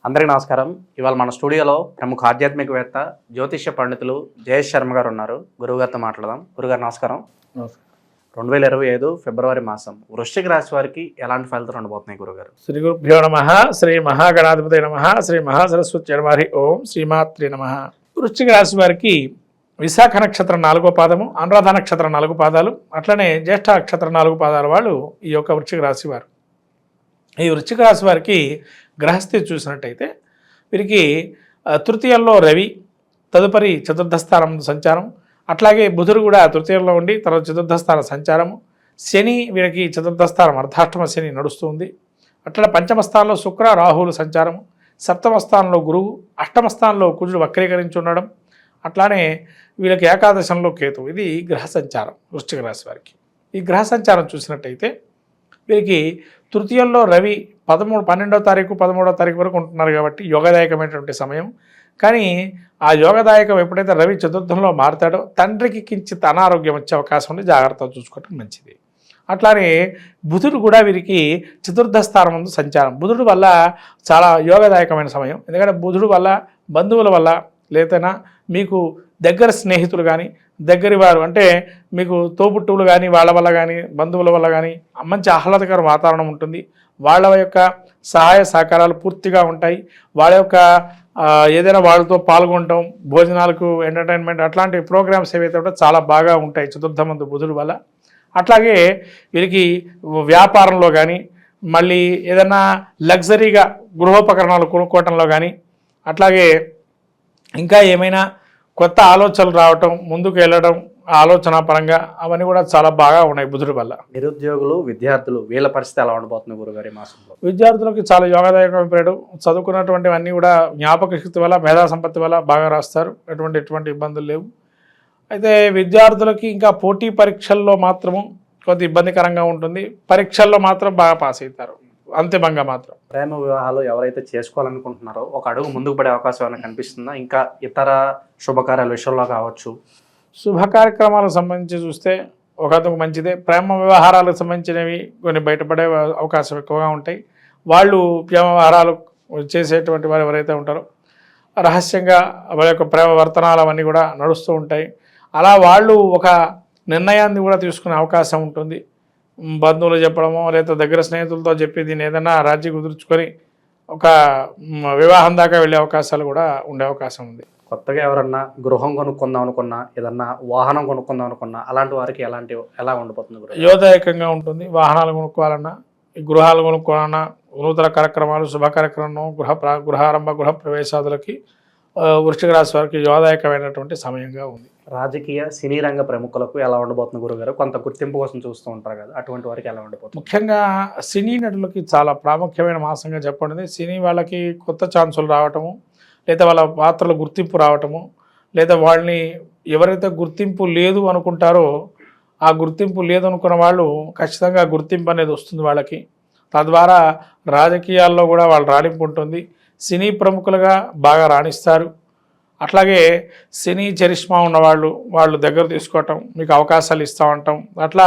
అందరికీ నమస్కారం. ఇవాళ మన స్టూడియోలో ప్రముఖ ఆధ్యాత్మికవేత్త జ్యోతిష్య పండితులు జయేష్ శర్మ గారు ఉన్నారు. గురువుగారితో మాట్లాడదాం. గురుగారు నమస్కారం. 2025 ఫిబ్రవరి మాసం వృశ్చిక రాశి వారికి ఎలాంటి ఫలితాలు ఉండబోతున్నాయి గురుగారు? శ్రీ గురుభ్యో నమః. శ్రీ మహాగణాధిపతి నమః. శ్రీ మహాసరస్వతి నమః. ఓం శ్రీమాత్రే నమః. వృశ్చిక రాశి వారికి విశాఖ నక్షత్రం 4వ పాదము, అనురాధ నక్షత్రం 4 పాదాలు, అట్లనే జ్యేష్ఠ నక్షత్రం 4 పాదాల వాళ్ళు ఈ యొక్క వృశ్చిక రాశి వారు. ఈ వృశ్చిక రాశి వారికి గ్రహస్థితి చూసినట్టయితే వీరికి తృతీయంలో రవి, తదుపరి చతుర్థ స్థానం సంచారం, అట్లాగే బుధుడు కూడా తృతీయంలో ఉండి తర్వాత చతుర్థ స్థాన సంచారము, శని వీరికి చతుర్థ స్థానం అర్ధాష్టమ శని నడుస్తుంది. అట్లా పంచమ స్థానంలో శుక్ర రాహువులు సంచారము, సప్తమ స్థానంలో గురువు, అష్టమ స్థానంలో కుజుడు వక్రీకరించి ఉండడం, అట్లానే వీళ్ళకి ఏకాదశంలో కేతు. ఇది గ్రహ సంచారం వృశ్చిక రాశి వారికి. ఈ గ్రహ సంచారం చూసినట్టయితే వీరికి తృతీయంలో రవి 12వ తారీఖు 13వ తారీఖు వరకు ఉంటున్నారు కాబట్టి యోగదాయకమైనటువంటి సమయం. కానీ ఆ యోగదాయకం ఎప్పుడైతే రవి చతుర్థంలో మారుతాడో తండ్రికి కించిత్ అనారోగ్యం వచ్చే అవకాశం ఉంది, జాగ్రత్తగా చూసుకోవటం మంచిది. అట్లానే బుధుడు కూడా వీరికి చతుర్థ స్థానం ముందు సంచారం. బుధుడు వల్ల చాలా యోగదాయకమైన సమయం. ఎందుకంటే బుధుడు వల్ల బంధువుల వల్ల లేదైనా మీకు దగ్గర స్నేహితులు కానీ దగ్గరి వారు అంటే మీకు తోబుట్టువులు కానీ వాళ్ళ వల్ల కానీ బంధువుల వల్ల కానీ మంచి ఆహ్లాదకర వాతావరణం ఉంటుంది. వాళ్ళ యొక్క సహాయ సహకారాలు పూర్తిగా ఉంటాయి. వాళ్ళ యొక్క ఏదైనా వాళ్ళతో పాల్గొనటం, భోజనాలకు ఎంటర్టైన్మెంట్ అట్లాంటి ప్రోగ్రామ్స్ ఏవైతే ఉంటే చాలా బాగా ఉంటాయి చతుర్థమందు బుధుడు వల్ల. అట్లాగే వీరికి వ్యాపారంలో కానీ మళ్ళీ ఏదైనా లగ్జరీగా గృహోపకరణాలు కొనుక్కోవటంలో కానీ అట్లాగే ఇంకా ఏమైనా కొత్త ఆలోచనలు రావటం, ముందుకు వెళ్ళడం ఆలోచన పరంగా అవన్నీ కూడా చాలా బాగా ఉన్నాయి బుధుడి వల్ల. నిరుద్యోగులు, విద్యార్థులు వీళ్ళ పరిస్థితి ఎలా ఉండబోతుంది గురుగారి మాసంలో? విద్యార్థులకి చాలా యోగదాయకమైన పీరియడ్. చదువుకున్నటువంటివన్నీ కూడా జ్ఞాపక శక్తి వల్ల, మేధా సంపత్తి వల్ల బాగా రాస్తారు. ఎటువంటి ఇబ్బందులు లేవు. అయితే విద్యార్థులకి ఇంకా పోటీ పరీక్షల్లో మాత్రము కొంత ఇబ్బందికరంగా ఉంటుంది. పరీక్షల్లో మాత్రం బాగా పాస్ అవుతారు, అంతిమంగా మాత్రం. ప్రేమ వివాహాలు ఎవరైతే చేసుకోవాలనుకుంటున్నారో ఒక అడుగు ముందుకు పడే అవకాశం ఏమైనా కనిపిస్తుందా? ఇంకా ఇతర శుభకార్యాల విషయంలో కావచ్చు, శుభ కార్యక్రమాలకు సంబంధించి చూస్తే ఒకరికి మంచిదే. ప్రేమ వ్యవహారాలకు సంబంధించినవి కొన్ని బయటపడే అవకాశం ఎక్కువగా ఉంటాయి. వాళ్ళు ప్రేమ వ్యవహారాలు చేసేటువంటి వారు ఎవరైతే ఉంటారో రహస్యంగా వాళ్ళ యొక్క ప్రేమ వర్తనాలు అవన్నీ కూడా నడుస్తూ ఉంటాయి. అలా వాళ్ళు ఒక నిర్ణయాన్ని కూడా తీసుకునే అవకాశం ఉంటుంది. బంధువులు చెప్పడమో లేదా దగ్గర స్నేహితులతో చెప్పి దీన్ని ఏదైనా రాజీ కుదుర్చుకొని ఒక వివాహం దాకా వెళ్ళే అవకాశాలు కూడా ఉండే అవకాశం ఉంది. కొత్తగా ఎవరన్నా గృహం కొనుక్కుందాం అనుకున్నా, ఏదన్నా వాహనం కొనుక్కుందాం అనుకున్నా అలాంటి వారికి ఎలా ఉండిపోతుంది? యోగదాయకంగా ఉంటుంది. వాహనాలు కొనుక్కోవాలన్నా, గృహాలు కొనుక్కోవాలన్నా, నూతన కార్యక్రమాలు, శుభ కార్యక్రమం, గృహారంభ గృహ ప్రవేశాదులకి వృశ్చిక రాశి వారికి యోగదాయకమైనటువంటి సమయంగా ఉంది. రాజకీయ సినీ రంగ ప్రముఖులకు ఎలా ఉండబోతుంది గురుగారు? కొంత గుర్తింపు కోసం చూస్తూ ఉంటారు కదా, అటువంటి వారికి ఎలా ఉండబోతుంది? ముఖ్యంగా సినీ నటులకి చాలా ప్రాముఖ్యమైన మాసంగా చెప్పండి. సినీ వాళ్ళకి కొత్త ఛాన్సులు రావటము, లేదా వాళ్ళ పాత్రలు గుర్తింపు రావటము, లేదా వాళ్ళని ఎవరైతే గుర్తింపు లేదు అనుకుంటారో ఆ గుర్తింపు లేదు అనుకున్న వాళ్ళు ఖచ్చితంగా గుర్తింపు అనేది వస్తుంది వాళ్ళకి. తద్వారా రాజకీయాల్లో కూడా వాళ్ళు రాణింపు ఉంటుంది. సినీ ప్రముఖులుగా బాగా రాణిస్తారు. అట్లాగే సినీ చరిష్మా ఉన్నవాళ్ళు వాళ్ళు దగ్గర తీసుకోవటం, మీకు అవకాశాలు ఇస్తూ ఉంటాం. అట్లా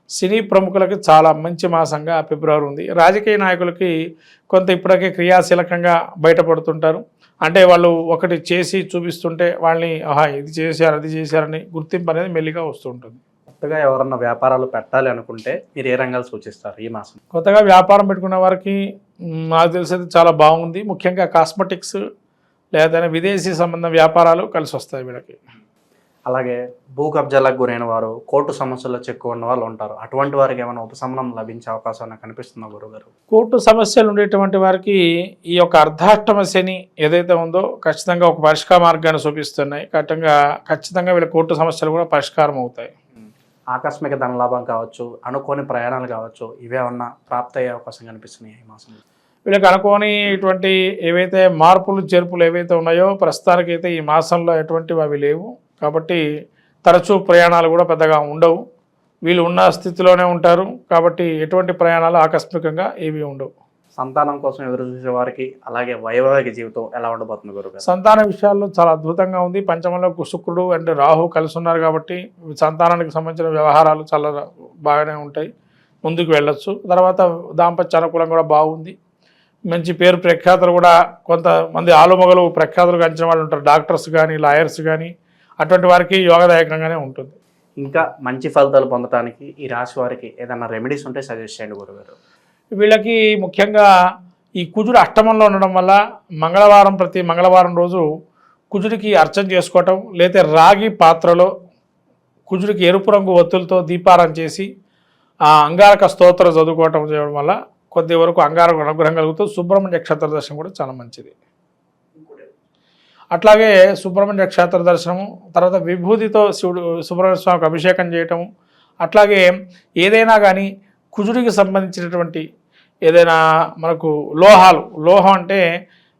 సినీ ప్రముఖులకి చాలా మంచి మాసంగా ఫిబ్రవరి ఉంది. రాజకీయ నాయకులకి కొంత ఇప్పటికే క్రియాశీలకంగా బయటపడుతుంటారు. అంటే వాళ్ళు ఒకటి చేసి చూపిస్తుంటే వాళ్ళని ఇది చేశారు అది చేశారని గుర్తింపు అనేది మెల్లిగా వస్తూ ఉంటుంది. కొత్తగా ఎవరన్నా వ్యాపారాలు పెట్టాలి అనుకుంటే మీరు ఏ రంగాలు సూచిస్తారు ఈ మాసం? కొత్తగా వ్యాపారం పెట్టుకున్న వారికి నాకు తెలిసేది చాలా బాగుంది. ముఖ్యంగా కాస్మెటిక్స్ లేదా విదేశీ సంబంధ వ్యాపారాలు కలిసి వస్తాయి వీళ్ళకి. అలాగే భూ కబ్జాలకు గురైన వారు, కోర్టు సమస్యల్లో చిక్కు ఉన్న వాళ్ళు ఉంటారు. అటువంటి వారికి ఏమైనా ఉపశమనం లభించే అవకాశం నాకు కనిపిస్తుందా గురుగారు? కోర్టు సమస్యలు ఉండేటువంటి వారికి ఈ యొక్క అర్ధాష్టమ శని ఏదైతే ఉందో ఖచ్చితంగా ఒక పరిష్కార మార్గాన్ని చూపిస్తున్నాయి. ఖచ్చితంగా వీళ్ళ కోర్టు సమస్యలు కూడా పరిష్కారం అవుతాయి. ఆకస్మిక ధనలాభం కావచ్చు, అనుకోని ప్రయాణాలు కావచ్చు, ఇవేమన్నా ప్రాప్తి అయ్యే అవకాశం కనిపిస్తున్నాయి ఈ మాసంలో? వీళ్ళకి అనుకోని ఇటువంటి ఏవైతే మార్పులు చేర్పులు ఏవైతే ఉన్నాయో ప్రస్తుతానికైతే ఈ మాసంలో ఎటువంటివి అవి లేవు. కాబట్టి తరచూ ప్రయాణాలు కూడా పెద్దగా ఉండవు. వీళ్ళు ఉన్న స్థితిలోనే ఉంటారు. కాబట్టి ఎటువంటి ప్రయాణాలు ఆకస్మికంగా ఏవి ఉండవు. సంతానం కోసం ఎదురు చూసే వారికి అలాగే వైవాహిక జీవితం ఎలా ఉండబోతుంది గురుగారు? సంతాన విషయాల్లో చాలా అద్భుతంగా ఉంది. పంచమంలో శుక్రుడు అంటే రాహు కలిసి ఉన్నారు కాబట్టి సంతానానికి సంబంధించిన వ్యవహారాలు చాలా బాగానే ఉంటాయి, ముందుకు వెళ్ళొచ్చు. తర్వాత దాంపత్య అనుకూలం కూడా బాగుంది. మంచి పేరు ప్రఖ్యాతులు కూడా కొంతమంది ఆలుమొగలు ప్రఖ్యాతులు గంచిన వాళ్ళు ఉంటారు, డాక్టర్స్ కానీ లాయర్స్ కానీ, అటువంటి వారికి యోగదాయకంగానే ఉంటుంది. ఇంకా మంచి ఫలితాలు పొందడానికి ఈ రాశి వారికి ఏదైనా రెమెడీస్ ఉంటే సజెస్ట్ చేయండి గురుగారు. వీళ్ళకి ముఖ్యంగా ఈ కుజుడు అష్టమంలో ఉండడం వల్ల ప్రతి మంగళవారం రోజు కుజుడికి అర్చన చేసుకోవటం, లేదా రాగి పాత్రలో కుజుడికి ఎరుపు రంగు ఒత్తులతో దీపారాధన చేసి ఆ అంగారక స్తోత్రం చదువుకోవటం చేయడం వల్ల కొద్ది వరకు అంగారక అనుగ్రహం కలుగుతూ సుబ్రహ్మణ్య క్షేత్ర దర్శనం కూడా చాలా మంచిది. అట్లాగే సుబ్రహ్మణ్య క్షేత్ర దర్శనము, తర్వాత విభూతితో సుబ్రహ్మణ్య స్వామికి అభిషేకం చేయటము, అట్లాగే ఏదైనా కానీ కుజుడికి సంబంధించినటువంటి ఏదైనా మనకు లోహం అంటే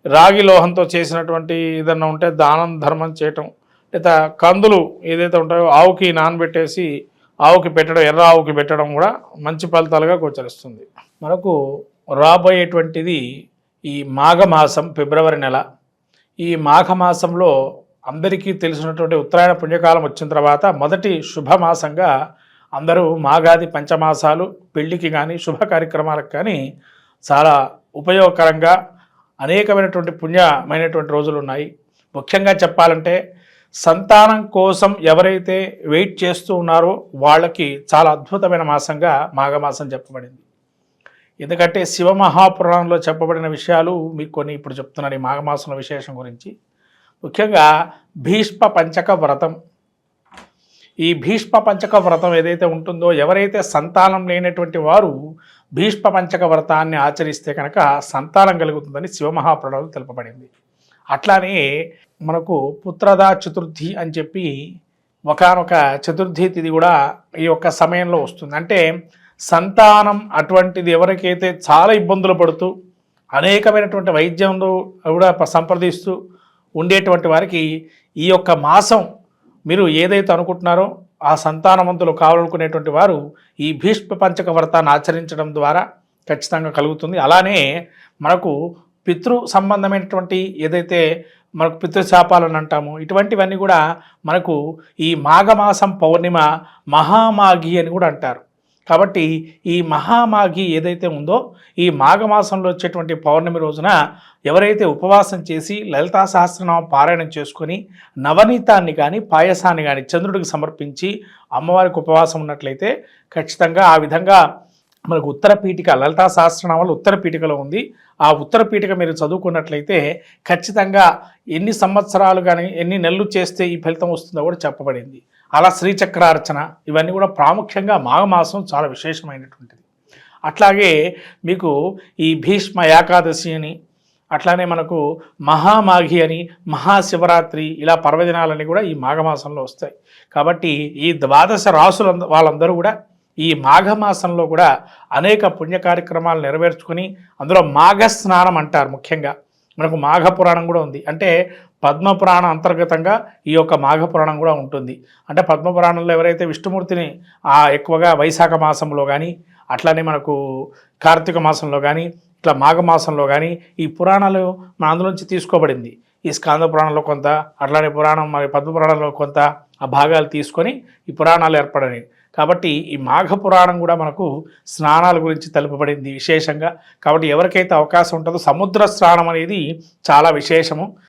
రాగి లోహంతో చేసినటువంటి ఏదైనా ఉంటే దానం ధర్మం చేయటం, లేదా కందులు ఏదైతే ఉంటాయో ఆవుకి నానబెట్టేసి ఆవుకి పెట్టడం, ఎర్ర ఆవుకి పెట్టడం కూడా మంచి ఫలితాలుగా గోచరిస్తుంది. మనకు రాబోయేటువంటిది ఈ మాఘమాసం, ఫిబ్రవరి నెల. ఈ మాఘమాసంలో అందరికీ తెలిసినటువంటి ఉత్తరాయణ పుణ్యకాలం వచ్చిన తర్వాత మొదటి శుభమాసంగా అందరూ మాఘాది పంచమాసాలు పెళ్లికి కానీ శుభ కార్యక్రమాలకు కానీ చాలా ఉపయోగకరంగా అనేకమైనటువంటి పుణ్యమైనటువంటి రోజులు ఉన్నాయి. ముఖ్యంగా చెప్పాలంటే సంతానం కోసం ఎవరైతే వెయిట్ చేస్తూ ఉన్నారో వాళ్ళకి చాలా అద్భుతమైన మాసంగా మాఘమాసం చెప్పబడింది. ఎందుకంటే శివ మహాపురాణంలో చెప్పబడిన విషయాలు మీకు కొన్ని ఇప్పుడు చెప్తున్నాను ఈ మాఘమాసంలో విశేషం గురించి. ముఖ్యంగా భీష్మ పంచక వ్రతం, ఈ భీష్మ పంచక వ్రతం ఏదైతే ఉంటుందో, ఎవరైతే సంతానం లేనటువంటి వారు భీష్మ పంచక వ్రతాన్ని ఆచరిస్తే కనుక సంతానం కలుగుతుందని శివమహాపురాణంలో తెలుపబడింది. అట్లానే మనకు పుత్రదా చతుర్థి అని చెప్పి ఒకానొక చతుర్థి తిథి కూడా ఈ యొక్క సమయంలో వస్తుంది. అంటే సంతానం అటువంటిది ఎవరికైతే చాలా ఇబ్బందులు పడుతూ అనేకమైనటువంటి వైద్యంలో కూడా సంప్రదిస్తూ ఉండేటువంటి వారికి ఈ యొక్క మాసం మీరు ఏదైతే అనుకుంటున్నారో ఆ సంతానవంతులు కావాలనుకునేటువంటి వారు ఈ భీష్మ పంచక వ్రతాన్ని ఆచరించడం ద్వారా ఖచ్చితంగా కలుగుతుంది. అలానే మనకు పితృ సంబంధమైనటువంటి ఏదైతే మనకు పితృశాపాలని అంటాము, ఇటువంటివన్నీ కూడా మనకు ఈ మాఘమాసం పౌర్ణిమ మహామాఘి అని కూడా అంటారు. కాబట్టి ఈ మహామాఘి ఏదైతే ఉందో ఈ మాఘమాసంలో వచ్చేటువంటి పౌర్ణమి రోజున ఎవరైతే ఉపవాసం చేసి లలితా సహస్రనామం పారాయణం చేసుకొని నవనీతాన్ని కానీ పాయసాన్ని కానీ చంద్రుడికి సమర్పించి అమ్మవారికి ఉపవాసం ఉన్నట్లయితే ఖచ్చితంగా ఆ విధంగా మనకు ఉత్తర పీఠిక, లలితా సహస్రనామాలు ఉత్తర పీఠికలో ఉంది. ఆ ఉత్తర పీఠిక మీరు చదువుకున్నట్లయితే ఖచ్చితంగా ఎన్ని సంవత్సరాలు కానీ ఎన్ని నెలలు చేస్తే ఈ ఫలితం వస్తుందో కూడా చెప్పబడింది. అలా శ్రీచక్రార్చన ఇవన్నీ కూడా ప్రాముఖ్యంగా మాఘమాసం చాలా విశేషమైనటువంటిది. అట్లాగే మీకు ఈ భీష్మ ఏకాదశి అని, అట్లానే మనకు మహామాఘి అని, మహాశివరాత్రి, ఇలా పర్వదినాలన్నీ కూడా ఈ మాఘమాసంలో వస్తాయి. కాబట్టి ఈ 12 రాసుల వాళ్ళందరూ కూడా ఈ మాఘమాసంలో కూడా అనేక పుణ్య కార్యక్రమాలు నెరవేర్చుకొని అందులో మాఘ స్నానం అంటారు. ముఖ్యంగా మనకు మాఘ పురాణం కూడా ఉంది. అంటే పద్మపురాణం అంతర్గతంగా ఈ యొక్క మాఘ పురాణం కూడా ఉంటుంది. అంటే పద్మపురాణంలో ఎవరైతే విష్ణుమూర్తిని ఎక్కువగా వైశాఖ మాసంలో కానీ, అట్లానే మనకు కార్తీక మాసంలో కానీ, ఇట్లా మాఘమాసంలో కానీ ఈ పురాణాలు మన అందులోంచి తీసుకోబడింది. ఈ స్కాంద పురాణంలో కొంత, అట్లానే పురాణం మరి పద్మపురాణంలో కొంత ఆ భాగాలు తీసుకొని ఈ పురాణాలు ఏర్పడని. కాబట్టి ఈ మాఘ పురాణం కూడా మనకు స్నానాల గురించి తెలుపబడింది విశేషంగా. కాబట్టి ఎవరికైతే అవకాశం ఉంటుందో సముద్ర స్నానం అనేది చాలా విశేషము.